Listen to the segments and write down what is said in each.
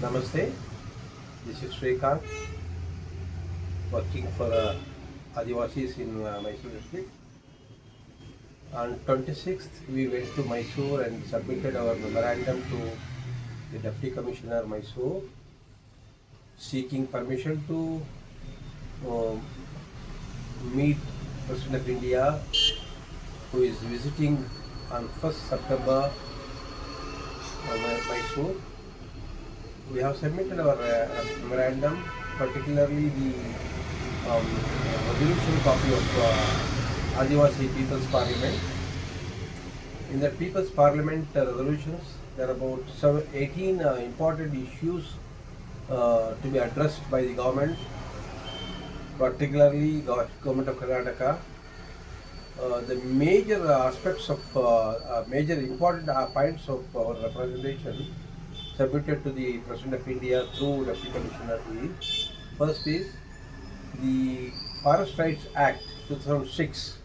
Namaste, this is Srikanth working for Adivasis in Mysore district. On 26th, we went to Mysore and submitted our memorandum to the Deputy Commissioner Mysore seeking permission to uh, meet President of India who is visiting on 1st September Mysore. We have submitted our memorandum, particularly the resolution copy of Adivasi People's Parliament. In the People's Parliament resolutions, there are about 18 important issues to be addressed by the government, particularly government of Karnataka. The major aspects of major important points of our representation submitted to the President of India through Deputy Commissioner is: first is the Forest Rights Act 2006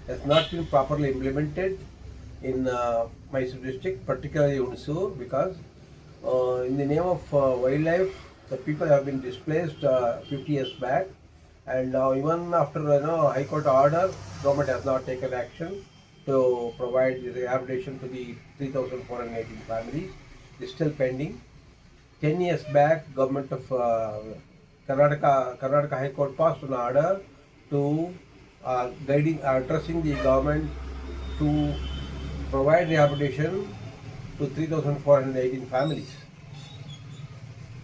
has not been properly implemented in Mysore district, particularly Hunsur, because in the name of wildlife, the people have been displaced 50 years back, and now even after High Court order, government has not taken action to provide the rehabilitation to the 3,418 families. Is still pending. 10 years back, government of Karnataka High Court passed an order to addressing the government to provide rehabilitation to 3,418 families.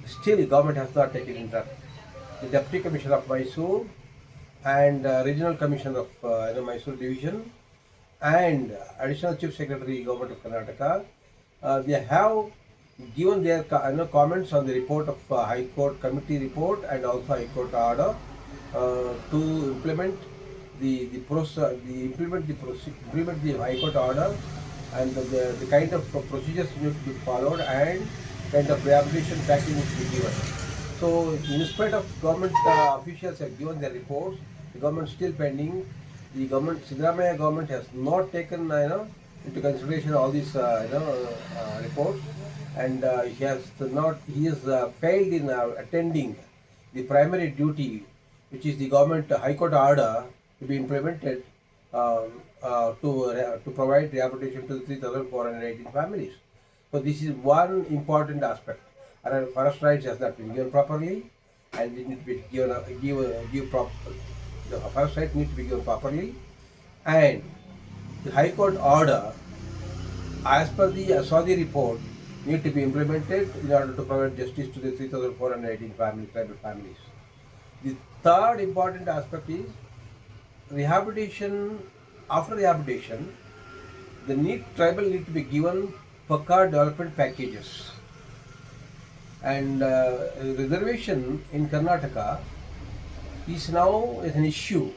Still, government has not taken it up. The Deputy Commissioner of Mysore and Regional Commissioner of Mysore Division and Additional Chief Secretary Government of Karnataka, they have given their comments on the report of High Court Committee report and also High Court order to implement the implement the High Court order, and the kind of procedures need to be followed and kind of rehabilitation package needs to be given. So in spite of government officials have given their reports, the government still pending. The government, Siddaramaiah government, has not taken into consideration all these reports, and he has failed in attending the primary duty, which is the government High Court order to be implemented to provide rehabilitation to the 3,418 families. So this is one important aspect. Forest rights has not been given properly, and it needs to be the forest right needs to be given properly, and the High Court order, as per the Asadi report, need to be implemented in order to provide justice to the 3,418 tribal families. The third important aspect is rehabilitation. After rehabilitation, the tribal need to be given Pakka development packages. And reservation in Karnataka is now an issue.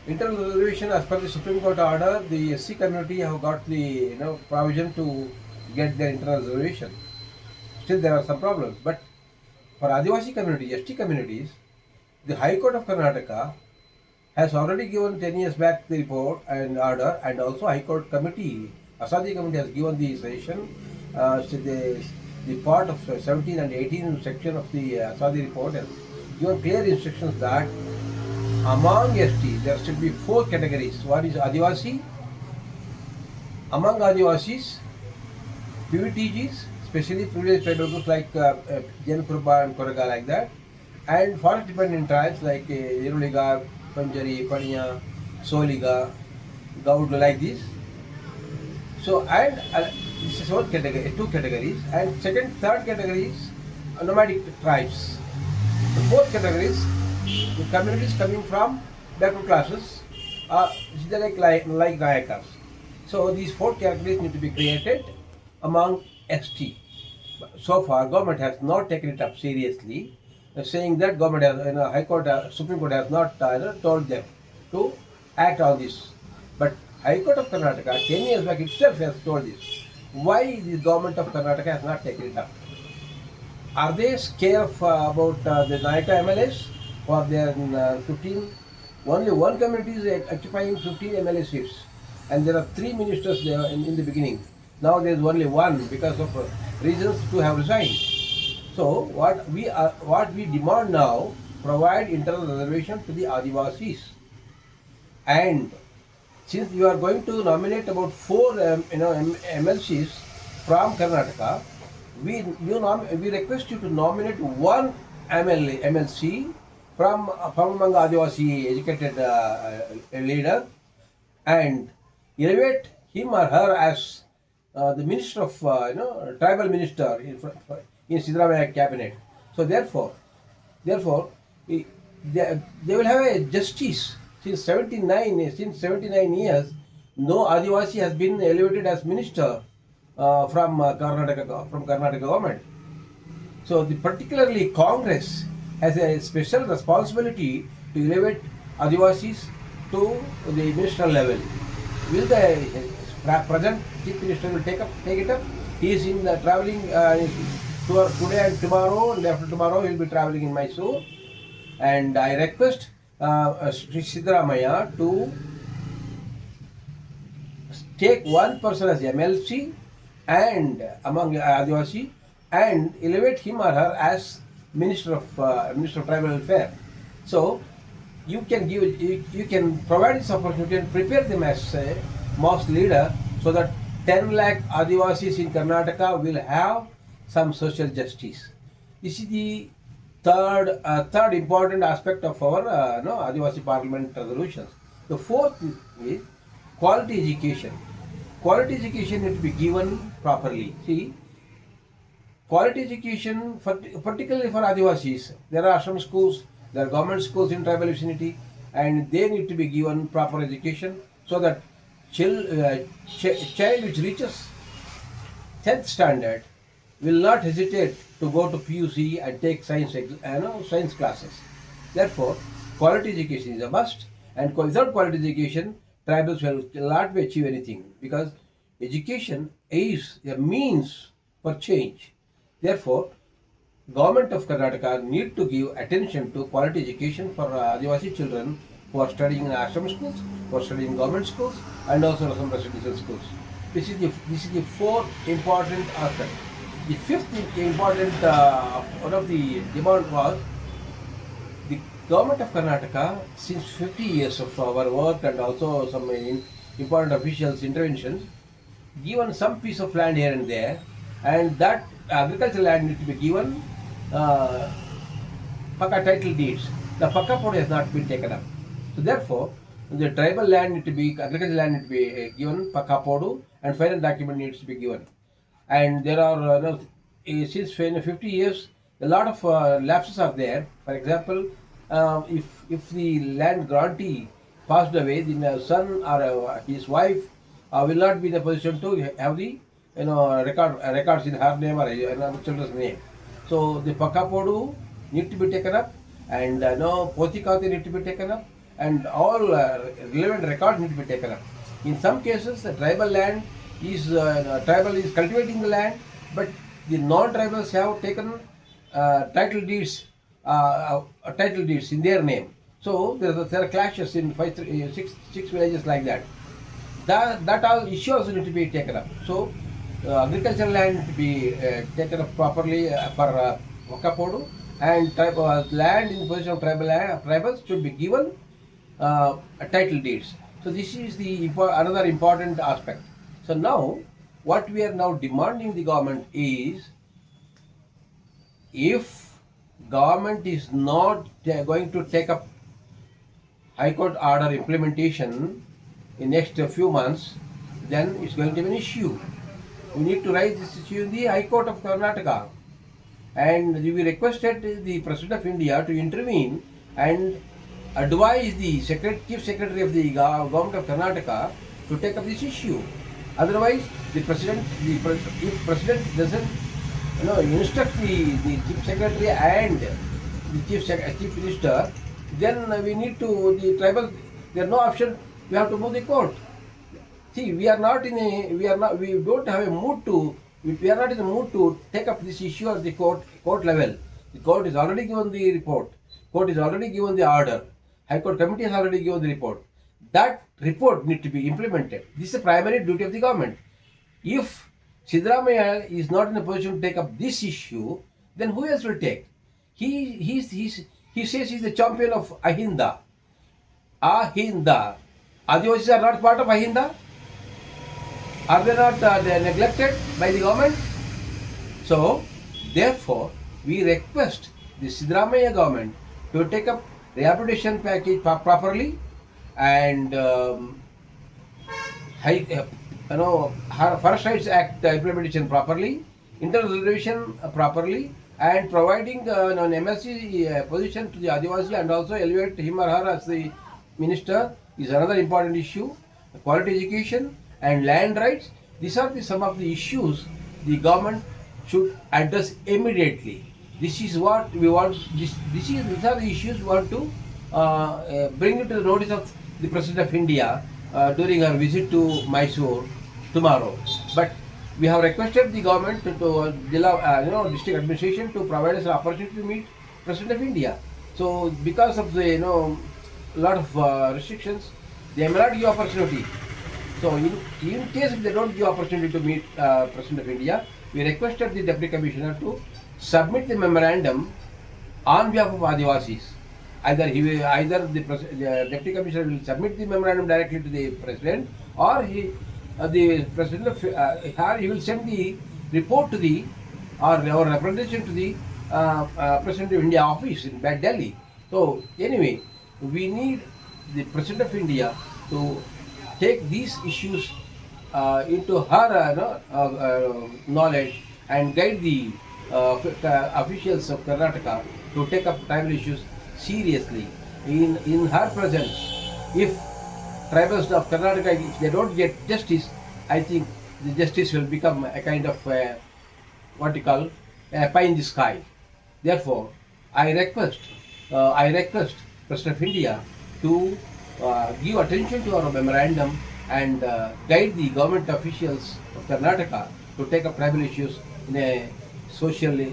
Internal reservation, as per the Supreme Court order, the SC community have got the provision to get their internal reservation. Still, there are some problems. But for Adivasi community, ST communities, the High Court of Karnataka has already given 10 years back the report and order, and also High Court committee, Asadi committee, has given the suggestion. The part of 17 and 18 section of the Asadi report has given clear instructions that among ST there should be 4 categories. One is Adivasi. Among Adivasis, PVTGs, especially privileged tribal groups like Jan Kurba and Koraga, like that, and forest dependent tribes like Iruliga, Panjari, Paniya, Soliga, Gaud, like this. So, and this is one category, 2 categories, and third categories, nomadic tribes. The 4th categories, the communities coming from backward classes, they like Nayakas. So these 4 categories need to be created among ST. So far, government has not taken it up seriously, saying that government has, High Court, Supreme Court has not told them to act on this. But High Court of Karnataka 10 years back itself has told this. Why the government of Karnataka has not taken it up? Are they scared about the Nayaka MLAs for their 15? Only one community is occupying 15 MLA seats, and there are 3 ministers there in the beginning. Now there is only one because of reasons to have resigned. So what we demand now, provide internal reservation to the Adivasis. And since you are going to nominate about four MLCs from Karnataka, we request you to nominate one MLC from among Adivasi educated leader, and elevate him or her as the minister of tribal minister in Siddaramaiah cabinet. So therefore they will have a justice. Since 79 years, no Adivasi has been elevated as minister from Karnataka government. So particularly Congress has a special responsibility to elevate Adivasis to the ministerial level. Will the present chief minister will take it up? He is in the traveling today and tomorrow, and after tomorrow he will be traveling in Mysore. And I request Sri Siddaramaiah to take one person as MLC and among Adivasi, and elevate him or her as Minister of Tribal Welfare. So you can provide this opportunity and prepare them as a mosque leader, so that 10 lakh Adivasis in Karnataka will have some social justice. This is the third important aspect of our Adivasi Parliament resolutions. The fourth is quality education. Quality education needs to be given properly. See, quality education, particularly for Adivasis, there are ashram schools, there are government schools in tribal vicinity, and they need to be given proper education, so that child which reaches 10th standard will not hesitate to go to PUC and take science classes. Therefore, quality education is a must, and without quality education, tribals will not achieve anything, because education is a means for change. Therefore, government of Karnataka need to give attention to quality education for Adivasi children who are studying in ashram schools, who are studying in government schools, and also some residential schools. This is the fourth important aspect. The fifth important one of the demand was the government of Karnataka, since 50 years of our work and also some important officials' interventions, given some piece of land here and there, and that agricultural land need to be given Paka title deeds. The Paka port has not been taken up. So therefore, the tribal land need to be, agricultural land need to be given Paka podu, and final document needs to be given. And there are since 50 years, a lot of lapses are there. For example, if the land grantee passed away, the son or his wife will not be in a position to have the records in her name or another children's name. So the Pakapodu need to be taken up, and Potikati need to be taken up, and all relevant records need to be taken up. In some cases, the tribal land is tribal is cultivating the land, but the non-tribals have taken title deeds in their name. So there are clashes in six villages like that. That all issues need to be taken up. So agricultural land need to be taken up properly for Wakapodu, and land in position of tribals should be given title deeds. So this is the another important aspect. So now, what we are now demanding the government is, if government is not going to take up High Court order implementation in next few months, then it's going to be an issue. We need to raise this issue in the High Court of Karnataka, and we requested the President of India to intervene and advise the Chief Secretary of the Government of Karnataka to take up this issue. Otherwise, if President doesn't instruct the Chief Secretary and the Chief Minister, then we need to, the tribal, there are no option, we have to move the court. See, we are not in a mood to take up this issue at the court level. The court has already given the report. Court has already given the order. High Court Committee has already given the report. That report needs to be implemented. This is the primary duty of the government. If Siddaramaiah is not in a position to take up this issue, then who else will take? He says he's the champion of Ahinda. Ahinda. Adivasis are not part of Ahinda? Are they not they are neglected by the government? So, therefore, we request the Siddaramaiah government to take up rehabilitation package properly and First Rights Act implementation properly, internal reservation properly, and providing an MSc position to the Adivasi and also elevate him or her as the minister is another important issue. Quality education and land rights. These are some of the issues the government should address immediately. This is what we want. These are the issues we want to bring it to the notice of the President of India during our visit to Mysore tomorrow. But we have requested the government district administration to provide us an opportunity to meet President of India. So because of the lot of restrictions, they may not give opportunity. So in case if they don't give opportunity to meet President of India, we requested the Deputy Commissioner to submit the memorandum on behalf of Adivasis. Either the Deputy Commissioner will submit the memorandum directly to the President, or the President he will send the report to the or representation to the President of India office in Delhi. So anyway, we need the President of India to take these issues into her knowledge and guide the officials of Karnataka to take up tribal issues seriously. In her presence, if tribals of Karnataka, if they don't get justice, I think the justice will become a kind of what you call a pie in the sky. Therefore, I request President of India to give attention to our memorandum and guide the government officials of Karnataka to take up tribal issues in a socially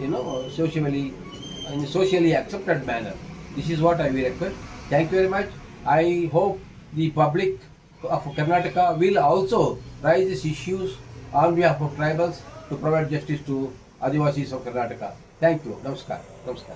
accepted manner. This is what I will request. Thank you very much. I hope the public of Karnataka will also raise these issues on behalf of tribals to provide justice to Adivasis of Karnataka. Thank you. Namaskar. Namaskar.